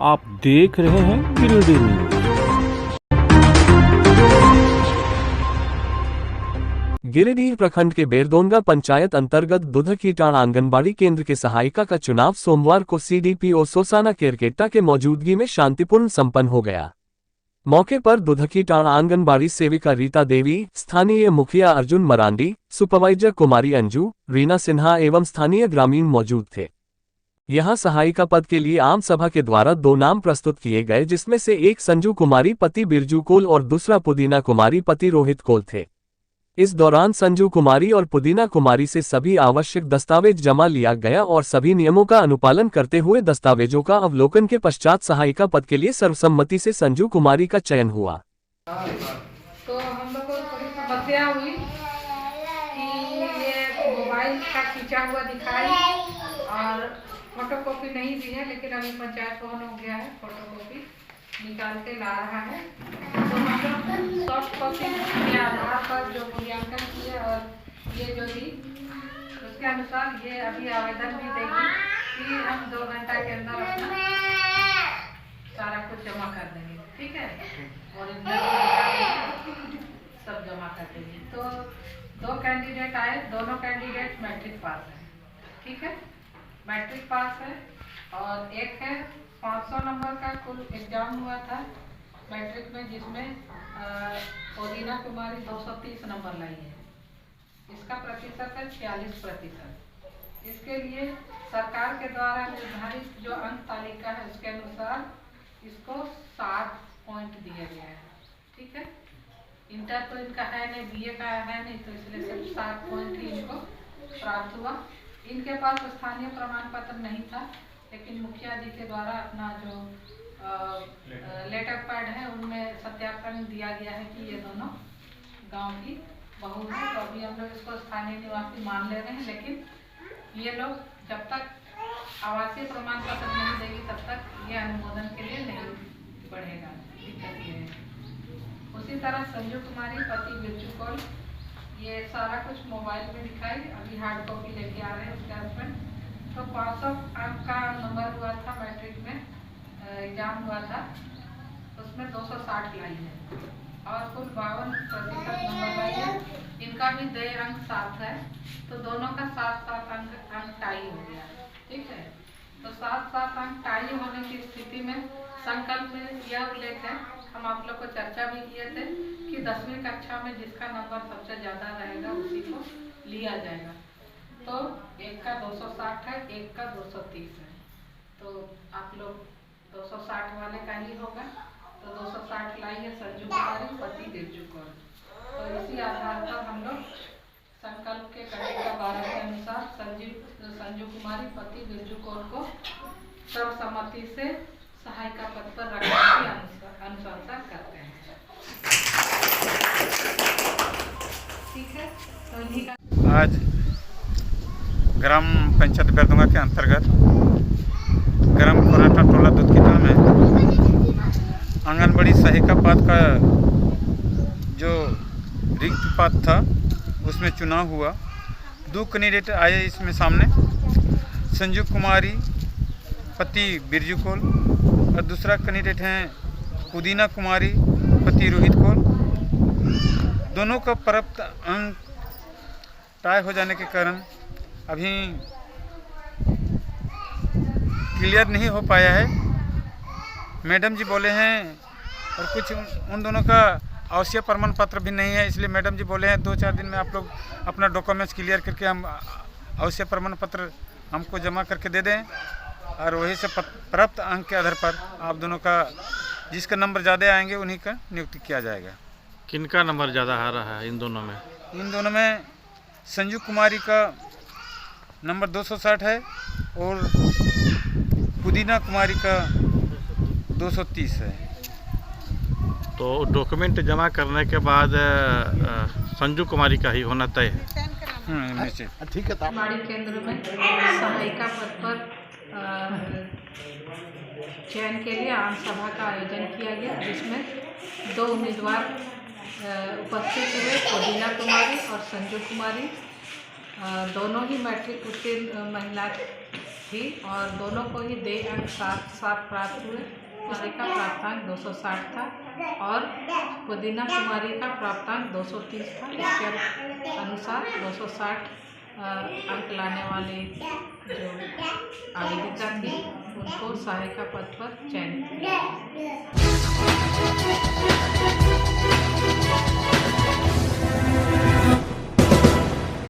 आप देख रहे हैं गिरिडीह न्यूज। गिरिडीह प्रखंड के बेरदोनगा पंचायत अंतर्गत दुधकीटाण आंगनबाड़ी केंद्र के सहायिका का चुनाव सोमवार को सीडीपीओ सोसाना केरकेट्टा के मौजूदगी में शांतिपूर्ण संपन्न हो गया। मौके पर दुधकीटाण आंगनबाड़ी सेविका रीता देवी, स्थानीय मुखिया अर्जुन मरांडी, सुपरवाइजर कुमारी अंजू, रीना सिन्हा एवं स्थानीय ग्रामीण मौजूद थे। यहां सहायिका पद के लिए आम सभा के द्वारा 2 नाम प्रस्तुत किए गए, जिसमें से एक संजू कुमारी पति बिरजू कोल और दूसरा पुदीना कुमारी पति रोहित कोल थे। इस दौरान संजू कुमारी और पुदीना कुमारी से सभी आवश्यक दस्तावेज जमा लिया गया और सभी नियमों का अनुपालन करते हुए दस्तावेजों का अवलोकन के पश्चात सहायिका पद के लिए सर्वसम्मति से संजू कुमारी का चयन हुआ। तो हम लोग को थोड़ी समस्या हुई कि ये मोबाइल का खींचा हुआ दिखाई और फोटोकॉपी नहीं दी है, लेकिन अभी पंचायत भवन हो गया है, फोटोकॉपी निकाल के ला रहा है। तो हम लोग सॉफ्ट कॉपी के आधार पर जो मूल्यांकन किए और ये जो दी उसके अनुसार ये अभी आवेदन भी देगी कि हम 2 घंटा के अंदर अपना सारा कुछ जमा कर देंगे। ठीक है, और सब जमा कर देंगे। तो 2 कैंडिडेट आए, दोनों कैंडिडेट मैट्रिक पास है। ठीक है, मैट्रिक पास है और एक है 500 नंबर का कुल एग्जाम हुआ था मैट्रिक में, जिसमें पुदीना कुमारी 230 नंबर लाई है। इसका प्रतिशत है 46%। इसके लिए सरकार के द्वारा निर्धारित जो अंक तालिका है उसके अनुसार इसको 60 पॉइंट दिया गया है। ठीक है, इंटर तो इनका है नहीं, बीए का है नहीं, तो इसलिए सिर्फ 60 पॉइंट ही इनको प्राप्त हुआ। इनके पास स्थानीय प्रमाण पत्र नहीं था, लेकिन मुखिया जी के द्वारा अपना जो लेटर पैड है उनमें सत्यापन दिया गया है कि ये दोनों गांव की बहू है। तो अभी हम लोग इसको स्थानीय निवासी मान ले रहे हैं, लेकिन ये लोग जब तक आवासीय प्रमाण पत्र नहीं देगी तब तक ये अनुमोदन के लिए नहीं बढ़ेगा। दिक्कत ये है। उसी तरह संजू कुमारी पति बिरजू कौल, ये सारा कुछ मोबाइल में दिखाई, अभी हार्ड कॉपी लेके आ रहे हैं उसके हस्बैंड। तो 500 अंक का नंबर हुआ था मैट्रिक में, एग्जाम हुआ था, उसमें 260 लाई है और कुल 52% नंबर लाई है। इनका भी 2 अंक 7 है, तो दोनों का 7-7 अंक टाई हो गया। ठीक है, तो 7-7 अंक टाई होने की स्थिति में संकल्प में यह उल्लेख है, हम आप लोग को चर्चा भी किए थे कि 10वीं कक्षा में जिसका नंबर सबसे ज़्यादा रहेगा उसी को लिया जाएगा। तो एक का 260 है, एक का 230 है, तो आप लोग 260 वाले का ही होगा। तो 260 लाई है संजू कुमारी पति बिरजू कौल। तो इसी आधार पर हम लोग संकल्प के कटिका 12 के अनुसार संजू कुमारी पति बिरजू कौल को सर्वसम्मति से सहायिका पद पर रखने की अनुशंसा करते हैं। ठीक है, तो इन्हीं का आज ग्राम पंचायत बेरदोंगा के अंतर्गत ग्राम कोराटा टोला दुधकीटाण में आंगनबाड़ी सहायिका पद का जो रिक्त पद था उसमें चुनाव हुआ। 2 कैंडिडेट आए इसमें सामने, संजू कुमारी पति बिरजू कोल और दूसरा कैंडिडेट हैं पुदीना कुमारी पति रोहित कोल। दोनों का प्राप्त अंक टाई हो जाने के कारण अभी क्लियर नहीं हो पाया है। मैडम जी बोले हैं और कुछ उन दोनों का आवश्यक प्रमाण पत्र भी नहीं है, इसलिए मैडम जी बोले हैं 2-4 दिन में आप लोग अपना डॉक्यूमेंट्स क्लियर करके हम आवश्यक प्रमाण पत्र हमको जमा करके दे दें और वही से प्राप्त अंक के आधार पर आप दोनों का जिसका नंबर ज़्यादा आएंगे उन्हीं का नियुक्ति किया जाएगा। किनका नंबर ज़्यादा आ रहा है इन दोनों में? इन दोनों में संजू कुमारी का नंबर 260 है और पुदीना कुमारी का 230 है। तो डॉक्यूमेंट जमा करने के बाद संजू कुमारी का ही होना तय है। ठीक है। आंगनबाड़ी केंद्र में सहायिका पद पर चयन के लिए आम सभा का आयोजन किया गया, जिसमें 2 उम्मीदवार उपस्थित हुए, पुदीना कुमारी और संजू कुमारी। दोनों ही मैट्रिक उत्तीर्ण महिला थी और दोनों को ही देय अंक 7 प्राप्त हुए। कुमारी का प्राप्तांक 260 था और पुदीना कुमारी का प्राप्तांक 230 था। इसके अनुसार 260 अंक लाने वाली जो आवेदिका थी उनको सहायिका पद पर चयनित किया।